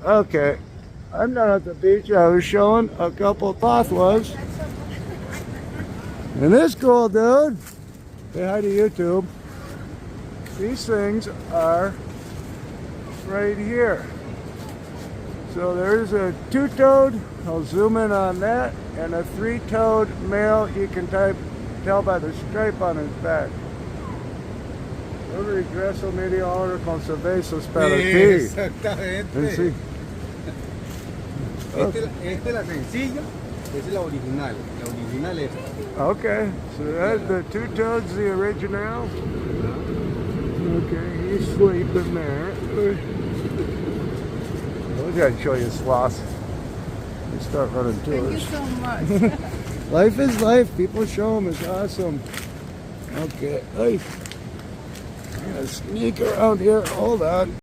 Okay. I'm not at the beach. I was showing a couple sloth ones. And this cool dude. Say hi to YouTube. These things are right here. So there's a two-toed, I'll zoom in on that, and a three-toed male. You can tell by the stripe on his back. Yo regreso media hora con cervezas para ti. Exactamente. Sí. Esta es la sencilla, esa es la original. La original es esta. Okay, so that's the two-toed's the original. Okay, he's sleeping there. We gotta show you sloth. You start running tours. Thank you so much. Life is life. People show them. It's awesome. Okay, I gotta sneak around here. Hold on.